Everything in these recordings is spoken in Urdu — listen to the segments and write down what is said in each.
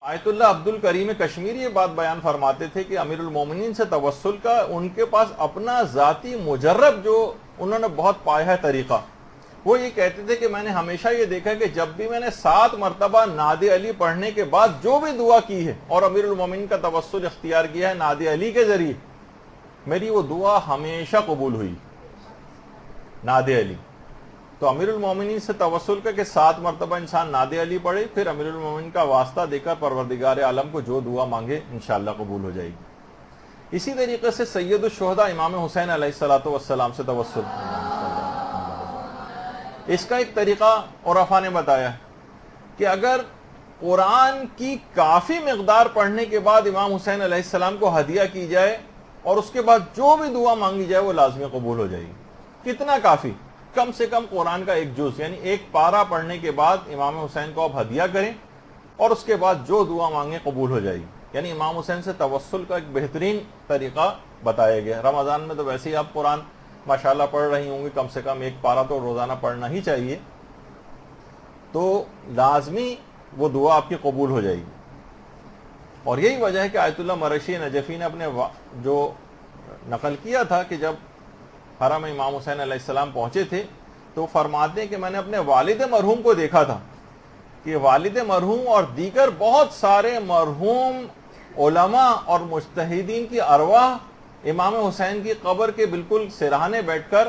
آیت اللہ عبد الکریم کشمیری یہ بات بیان فرماتے تھے کہ امیر المومنین سے توسل کا ان کے پاس اپنا ذاتی مجرب جو انہوں نے بہت پایا ہے طریقہ، وہ یہ کہتے تھے کہ میں نے ہمیشہ یہ دیکھا کہ جب بھی میں نے 7 مرتبہ نعت علی پڑھنے کے بعد جو بھی دعا کی ہے اور امیر المومنین کا توسل اختیار کیا ہے نعت علی کے ذریعے، میری وہ دعا ہمیشہ قبول ہوئی نعت علی۔ تو امیر المومنین سے توسل کا کہ 7 مرتبہ انسان نعت علی پڑھے، پھر امیر المومنین کا واسطہ دے کر پروردگار عالم کو جو دعا مانگے انشاءاللہ قبول ہو جائے گی۔ اسی طریقے سے سید الشہداء امام حسین علیہ السلام سے توسل، اس کا ایک طریقہ عرفاء نے بتایا ہے کہ اگر قرآن کی کافی مقدار پڑھنے کے بعد امام حسین علیہ السلام کو ہدیہ کی جائے اور اس کے بعد جو بھی دعا مانگی جائے وہ لازمی قبول ہو جائے گی۔ کتنا کافی؟ کم سے کم قرآن کا ایک جز یعنی ایک پارہ پڑھنے کے بعد امام حسین کو آپ ہدیہ کریں اور اس کے بعد جو دعا مانگیں قبول ہو جائے گی۔ یعنی امام حسین سے توسل کا ایک بہترین طریقہ بتایا گیا۔ رمضان میں تو ویسے ہی آپ قرآن ماشاءاللہ پڑھ رہی ہوں گی، کم سے کم ایک پارہ تو روزانہ پڑھنا ہی چاہیے، تو لازمی وہ دعا آپ کی قبول ہو جائے گی۔ اور یہی وجہ ہے کہ آیت اللہ مرشی نجفی نے اپنے جو نقل کیا تھا کہ جب حرم امام حسین علیہ السلام پہنچے تھے تو فرماتے ہیں کہ میں نے اپنے والد مرحوم کو دیکھا تھا کہ والد مرحوم اور دیگر بہت سارے مرحوم علماء اور مجتہدین کی ارواح امام حسین کی قبر کے بالکل سرہانے بیٹھ کر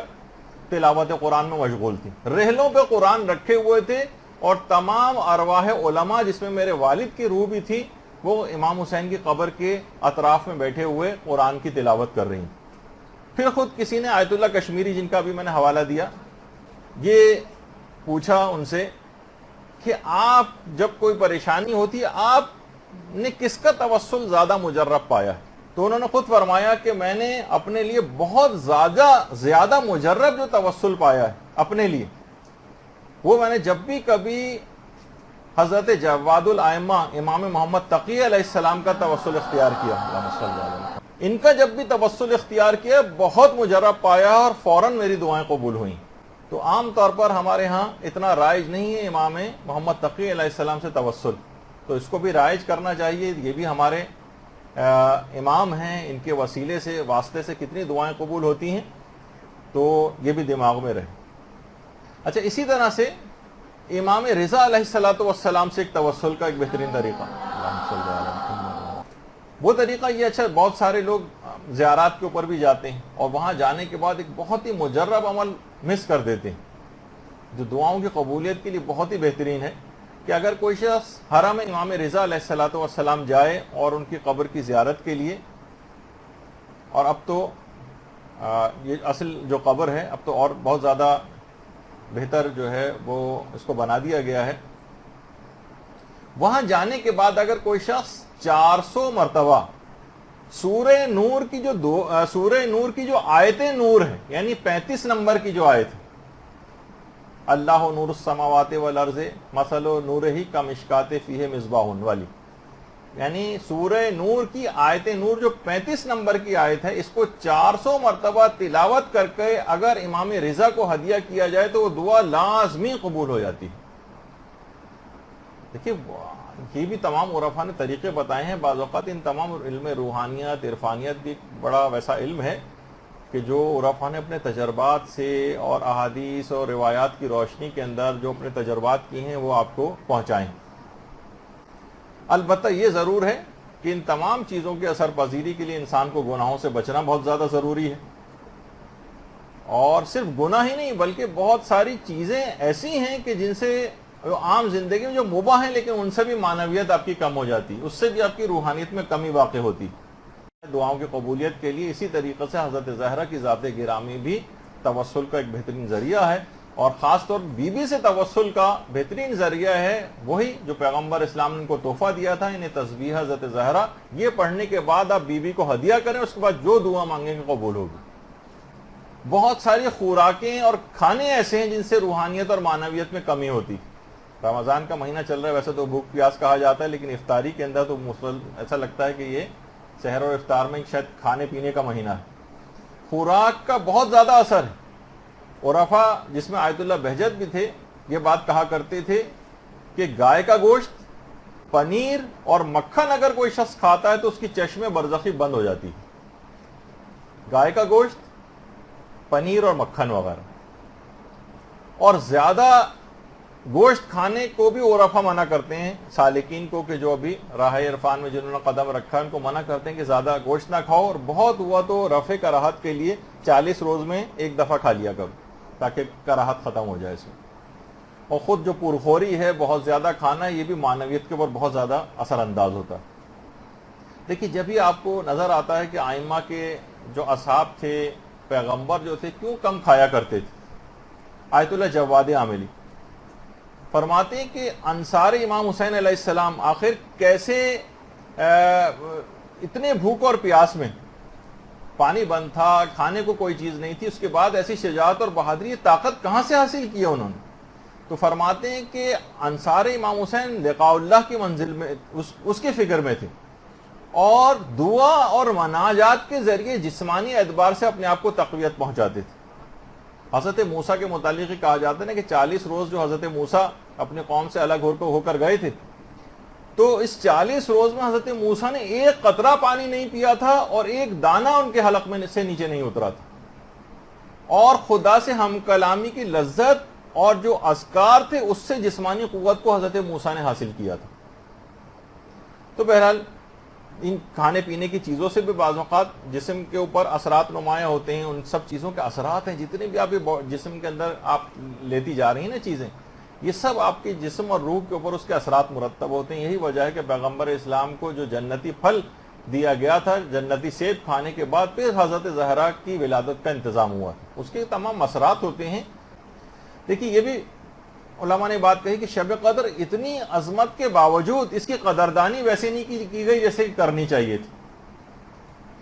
تلاوت قرآن میں مشغول تھی، رحلوں پہ قرآن رکھے ہوئے تھے اور تمام ارواح علماء جس میں میرے والد کی روح بھی تھی وہ امام حسین کی قبر کے اطراف میں بیٹھے ہوئے قرآن کی تلاوت کر رہی ہیں۔ پھر خود کسی نے آیت اللہ کشمیری جن کا بھی میں نے حوالہ دیا، یہ پوچھا ان سے کہ آپ جب کوئی پریشانی ہوتی ہے آپ نے کس کا توسل زیادہ مجرب پایا ہے؟ تو انہوں نے خود فرمایا کہ میں نے اپنے لیے بہت زیادہ مجرب جو توسل پایا ہے اپنے لیے، وہ میں نے جب بھی کبھی حضرت جواد الائمہ امام محمد تقی علیہ السلام کا توسل اختیار کیا، اللہم صلی اللہ علیہ وسلم، ان کا جب بھی توسل اختیار کیا بہت مجرب پایا اور فوراً میری دعائیں قبول ہوئیں۔ تو عام طور پر ہمارے ہاں اتنا رائج نہیں ہے امام محمد تقی علیہ السلام سے توسل، تو اس کو بھی رائج کرنا چاہیے۔ یہ بھی ہمارے امام ہیں، ان کے وسیلے سے واسطے سے کتنی دعائیں قبول ہوتی ہیں، تو یہ بھی دماغ میں رہے۔ اچھا، اسی طرح سے امام رضا علیہ السلام سے ایک توسل کا ایک بہترین طریقہ، وہ طریقہ یہ اچھا بہت سارے لوگ زیارات کے اوپر بھی جاتے ہیں اور وہاں جانے کے بعد ایک بہت ہی مجرب عمل مس کر دیتے ہیں جو دعاؤں کی قبولیت کے لیے بہت ہی بہترین ہے، کہ اگر کوئی شخص حرم امام رضا علیہ السلام جائے اور ان کی قبر کی زیارت کے لیے، اور اب تو یہ اصل جو قبر ہے اب تو اور بہت زیادہ بہتر جو ہے وہ اس کو بنا دیا گیا ہے، وہاں جانے کے بعد اگر کوئی شخص 400 مرتبہ سورہ نور کی جو آیت نور ہے یعنی 35 نمبر کی جو آیت ہے، اللہ نور السماوات والارض مثل نورہ کمشکات فیہ مصباح والی، یعنی سورہ نور کی آیت نور جو 35 نمبر کی آیت ہے، اس کو 400 مرتبہ تلاوت کر کے اگر امام رضا کو ہدیہ کیا جائے تو وہ دعا لازمی قبول ہو جاتی ہے۔ دیکھیے یہ بھی تمام عرفاء نے طریقے بتائے ہیں، بعض اوقات ان تمام علم روحانیت عرفانیت بھی بڑا ویسا علم ہے کہ جو عرفاء نے اپنے تجربات سے اور احادیث اور روایات کی روشنی کے اندر جو اپنے تجربات کی ہیں وہ آپ کو پہنچائیں۔ البتہ یہ ضرور ہے کہ ان تمام چیزوں کے اثر پذیری کے لیے انسان کو گناہوں سے بچنا بہت زیادہ ضروری ہے، اور صرف گناہ ہی نہیں بلکہ بہت ساری چیزیں ایسی ہیں کہ جن سے عام زندگی میں جو مباح ہیں لیکن ان سے بھی معنویت آپ کی کم ہو جاتی، اس سے بھی آپ کی روحانیت میں کمی واقع ہوتی۔ دعاؤں کی قبولیت کے لیے اسی طریقے سے حضرت زہرا کی ذات گرامی بھی توسل کا ایک بہترین ذریعہ ہے، اور خاص طور بی بی سے توسل کا بہترین ذریعہ ہے وہی جو پیغمبر اسلام نے ان کو تحفہ دیا تھا، انہیں تسبیح حضرت زہرا، یہ پڑھنے کے بعد آپ بی بی کو ہدیہ کریں، اس کے بعد جو دعا مانگیں گے قبول ہوگی۔ بہت ساری خوراکیں اور کھانے ایسے ہیں جن سے روحانیت اور معنویت میں کمی ہوتی۔ رمضان کا مہینہ چل رہا ہے، ویسے تو بھوک پیاس کہا جاتا ہے، لیکن افطاری کے اندر تو ایسا لگتا ہے کہ یہ سحر اور افطار میں شاید کھانے پینے کا مہینہ ہے۔ خوراک کا بہت زیادہ اثر ہے۔ عرفاء جس میں آیت اللہ بہجت بھی تھے یہ بات کہا کرتے تھے کہ گائے کا گوشت پنیر اور مکھن اگر کوئی شخص کھاتا ہے تو اس کی چشمے برزخی بند ہو جاتی ہے. گائے کا گوشت، پنیر اور مکھن وغیرہ. اور زیادہ گوشت کھانے کو بھی عرفا منع کرتے ہیں سالکین کو، کہ جو ابھی راہ عرفان میں جنہوں نے قدم رکھا ہے ان کو منع کرتے ہیں کہ زیادہ گوشت نہ کھاؤ، اور بہت ہوا تو رفع کراہت کے لیے 40 روز میں ایک دفعہ کھا لیا کرو تاکہ کراہت ختم ہو جائے اس میں. اور خود جو پرخوری ہے، بہت زیادہ کھانا، یہ بھی معنویت کے اوپر بہت زیادہ اثر انداز ہوتا ہے. دیکھیے جب ہی آپ کو نظر آتا ہے کہ ائمہ کے جو اصحاب تھے، پیغمبر جو تھے، کیوں کم کھایا کرتے تھے. آیت اللہ جواد عاملی فرماتے ہیں کہ انصار امام حسین علیہ السلام آخر کیسے اتنے بھوک اور پیاس میں، پانی بند تھا، کھانے کو کوئی چیز نہیں تھی، اس کے بعد ایسی شجاعت اور بہادری، طاقت کہاں سے حاصل کی انہوں نے. تو فرماتے ہیں کہ انصار امام حسین لقاء اللہ کی منزل میں اس کی فکر میں تھے، اور دعا اور مناجات کے ذریعے جسمانی اعتبار سے اپنے آپ کو تقویت پہنچاتے تھے. حضرت موسیٰ کے متعلق ہی کہا جاتا ہے نا کہ 40 روز جو حضرت موسیٰ اپنے قوم سے الگ ہو کر گئے تھے، تو اس 40 روز میں حضرت موسیٰ نے ایک قطرہ پانی نہیں پیا تھا اور ایک دانہ ان کے حلق میں سے نیچے نہیں اترا تھا. اور خدا سے ہم کلامی کی لذت اور جو اذکار تھے اس سے جسمانی قوت کو حضرت موسیٰ نے حاصل کیا تھا. تو بہرحال ان کھانے پینے کی چیزوں سے بھی بعض اوقات جسم کے اوپر اثرات نمایاں ہوتے ہیں. ان سب چیزوں کے اثرات ہیں، جتنے بھی آپ جسم کے اندر آپ لیتی جا رہی ہیں نا چیزیں، یہ سب آپ کے جسم اور روح کے اوپر اس کے اثرات مرتب ہوتے ہیں. یہی وجہ ہے کہ پیغمبر اسلام کو جو جنتی پھل دیا گیا تھا، جنتی سیب کھانے کے بعد پھر حضرت زہرا کی ولادت کا انتظام ہوا، اس کے تمام اثرات ہوتے ہیں. دیکھیے یہ بھی علماء نے بات کہی کہ شب قدر اتنی عظمت کے باوجود اس کی قدردانی ویسے نہیں کی گئی جیسے کرنی چاہیے تھی.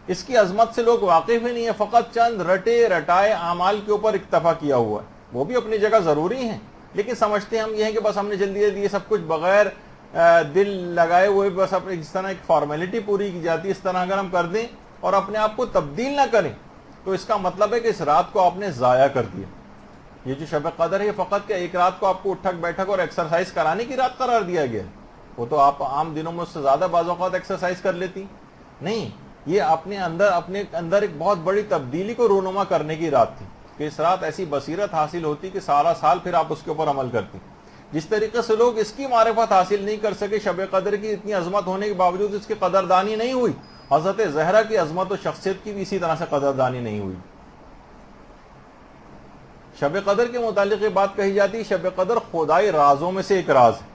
اس کی عظمت سے لوگ واقف ہی نہیں ہے، فقط چند رٹے رٹائے اعمال کے اوپر اکتفا کیا ہوا ہے. وہ بھی اپنی جگہ ضروری ہیں، لیکن سمجھتے ہیں ہم یہ ہیں کہ بس ہم نے جلدی جلدی یہ سب کچھ بغیر دل لگائے ہوئے بس اپنے اس طرح ایک فارمیلٹی پوری کی جاتی ہے. اس طرح اگر ہم کر دیں اور اپنے آپ کو تبدیل نہ کریں تو اس کا مطلب ہے کہ اس رات کو آپ نے ضائع کر دیا. یہ جو شب قدر ہے فقط کہ ایک رات کو آپ کو اٹھک بیٹھک اور ایکسرسائز کرانے کی رات قرار دیا گیا. وہ تو آپ عام دنوں میں اس سے زیادہ بعض اوقات ایکسرسائز کر لیتی نہیں. یہ اپنے اندر ایک بہت بڑی تبدیلی کو رونما کرنے کی رات تھی کہ اس رات ایسی بصیرت حاصل ہوتی کہ سارا سال پھر آپ اس کے اوپر عمل کرتی. جس طریقے سے لوگ اس کی معرفت حاصل نہیں کر سکے، شب قدر کی اتنی عظمت ہونے کے باوجود اس کی قدردانی نہیں ہوئی، حضرت زہرا کی عظمت و شخصیت کی بھی اسی طرح سے قدردانی نہیں ہوئی. شب قدر کے متعلق یہ بات کہی جاتی ہے شب قدر خدائی رازوں میں سے ایک راز ہے.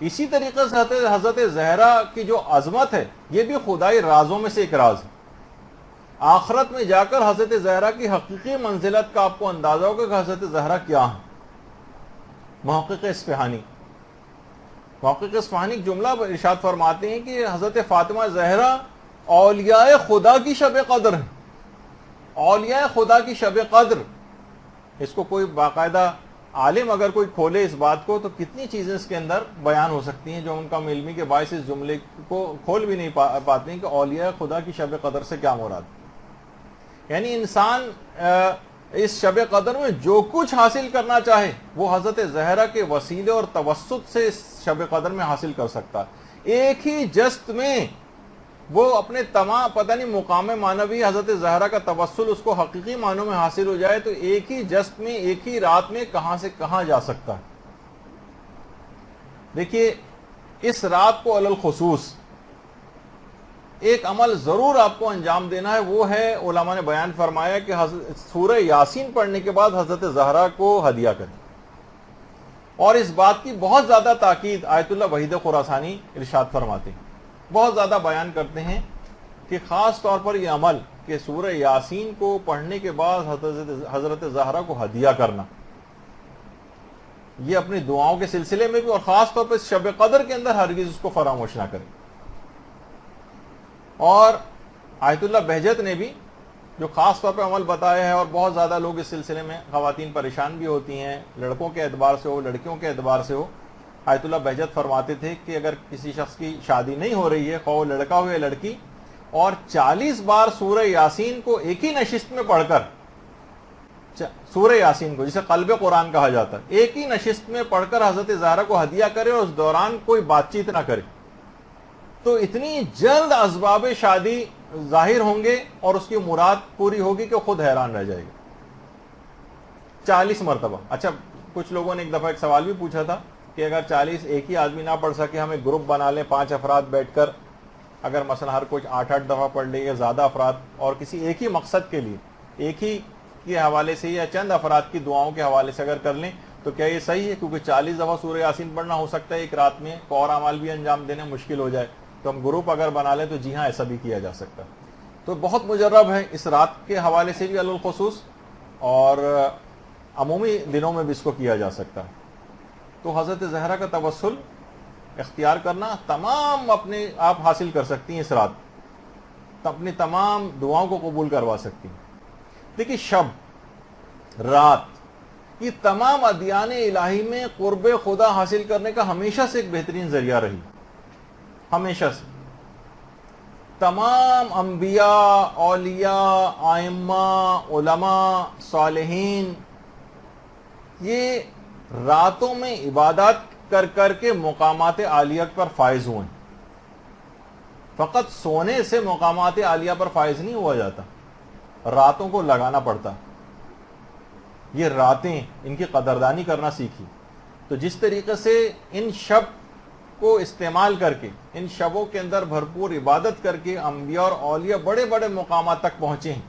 اسی طریقے سے حضرت زہرا کی جو عظمت ہے یہ بھی خدائی رازوں میں سے ایک راز ہے. آخرت میں جا کر حضرت زہرا کی حقیقی منزلت کا آپ کو اندازہ ہوگا کہ حضرت زہرا کیا ہے. محقق اصفہانی جملہ ارشاد فرماتے ہیں کہ حضرت فاطمہ زہرا اولیاء خدا کی شب قدر ہے. اولیاء خدا کی شب قدر، اس کو کوئی باقاعدہ عالم اگر کوئی کھولے اس بات کو تو کتنی چیزیں اس کے اندر بیان ہو سکتی ہیں جو ان کا علمی کے باعث اس جملے کو کھول بھی نہیں پاتے ہیں کہ اولیاء خدا کی شب قدر سے کیا مراد. یعنی انسان اس شب قدر میں جو کچھ حاصل کرنا چاہے وہ حضرت زہرا کے وسیلے اور توسط سے اس شب قدر میں حاصل کر سکتا ہے. ایک ہی جست میں وہ اپنے تمام پتہ نہیں مقام معنوی حضرت زہرا کا توسل اس کو حقیقی معنوں میں حاصل ہو جائے تو ایک ہی جست میں ایک ہی رات میں کہاں سے کہاں جا سکتا ہے. دیکھیے اس رات کو علی الخصوص ایک عمل ضرور آپ کو انجام دینا ہے. وہ ہے علماء نے بیان فرمایا کہ سورہ یاسین پڑھنے کے بعد حضرت زہرا کو ہدیہ کریں. اور اس بات کی بہت زیادہ تاکید آیت اللہ وحید خراسانی ارشاد فرماتے ہیں، بہت زیادہ بیان کرتے ہیں کہ خاص طور پر یہ عمل کہ سورہ یاسین کو پڑھنے کے بعد حضرت زہرا کو ہدیہ کرنا، یہ اپنی دعاؤں کے سلسلے میں بھی اور خاص طور پر شب قدر کے اندر ہرگز اس کو فراموش نہ کریں. اور آیت اللہ بہجت نے بھی جو خاص طور پہ عمل بتایا ہے، اور بہت زیادہ لوگ اس سلسلے میں خواتین پریشان بھی ہوتی ہیں، لڑکوں کے اعتبار سے ہو لڑکیوں کے اعتبار سے ہو. آیت اللہ بہجت فرماتے تھے کہ اگر کسی شخص کی شادی نہیں ہو رہی ہے، خواہ لڑکا ہو یا لڑکی، اور 40 بار سورہ یاسین کو ایک ہی نشست میں پڑھ کر سورہ یاسین کو جسے قلب قرآن کہا جاتا ہے، ایک ہی نشست میں پڑھ کر حضرت زہرا کو ہدیہ کرے اور اس دوران کوئی بات چیت نہ کرے، تو اتنی جلد اسباب شادی ظاہر ہوں گے اور اس کی مراد پوری ہوگی کہ خود حیران رہ جائے گا۔ 40 مرتبہ۔ اچھا، کچھ لوگوں نے ایک دفعہ ایک سوال بھی پوچھا تھا کہ اگر 40 ایک ہی آدمی نہ پڑھ سکے، ہم ایک گروپ بنا لیں 5 افراد بیٹھ کر، اگر مثلا ہر کوئی 8 دفعہ پڑھ لے یا زیادہ افراد، اور کسی ایک ہی مقصد کے لیے، ایک ہی کے حوالے سے یا چند افراد کی دعاؤں کے حوالے سے اگر کر لیں تو کیا یہ صحیح ہے؟ کیونکہ 40 دفعہ سورہ یاسین پڑھنا ہو سکتا ہے ایک رات میں، اور اعمال بھی انجام دینے مشکل ہو جائے، تو ہم گروپ اگر بنا لیں تو جی ہاں، ایسا بھی کیا جا سکتا ہے۔ تو بہت مجرب ہے اس رات کے حوالے سے بھی علی الخصوص، اور عمومی دنوں میں بھی اس کو کیا جا سکتا ہے۔ تو حضرت زہرا کا توسل اختیار کرنا، تمام اپنے آپ حاصل کر سکتی ہیں اس رات، اپنی تمام دعاؤں کو قبول کروا سکتی ہیں۔ دیکھیے، شب، رات، یہ تمام ادیان الہی میں قرب خدا حاصل کرنے کا ہمیشہ سے ایک بہترین ذریعہ رہی، ہمیشہ سے۔ تمام انبیاء، اولیاء، ائمہ، علماء، صالحین، یہ راتوں میں عبادات کر کر کے مقامات عالیہ پر فائز ہوئے ہیں۔ فقط سونے سے مقامات عالیہ پر فائز نہیں ہوا جاتا، راتوں کو لگانا پڑتا۔ یہ راتیں، ان کی قدردانی کرنا سیکھی۔ تو جس طریقے سے ان شب کو استعمال کر کے، ان شبوں کے اندر بھرپور عبادت کر کے انبیاء اور اولیاء بڑے بڑے مقامات تک پہنچے ہیں،